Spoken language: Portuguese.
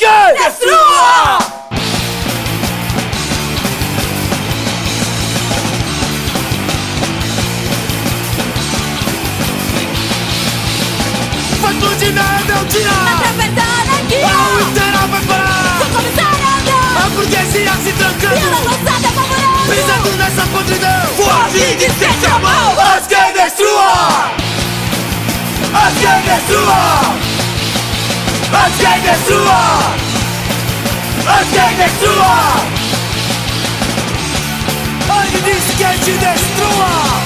que destrua! Fatto de merda é o dia! Atravessada aqui, A inteira vai parar! vou começar a andar. A burguesia se E ela trancando! lançada favorando. Pisando nessa podridão! Forte de sente a mão! As que destrua! As que destrua! As que destrua! As que destrua! Ele disse que te destrua!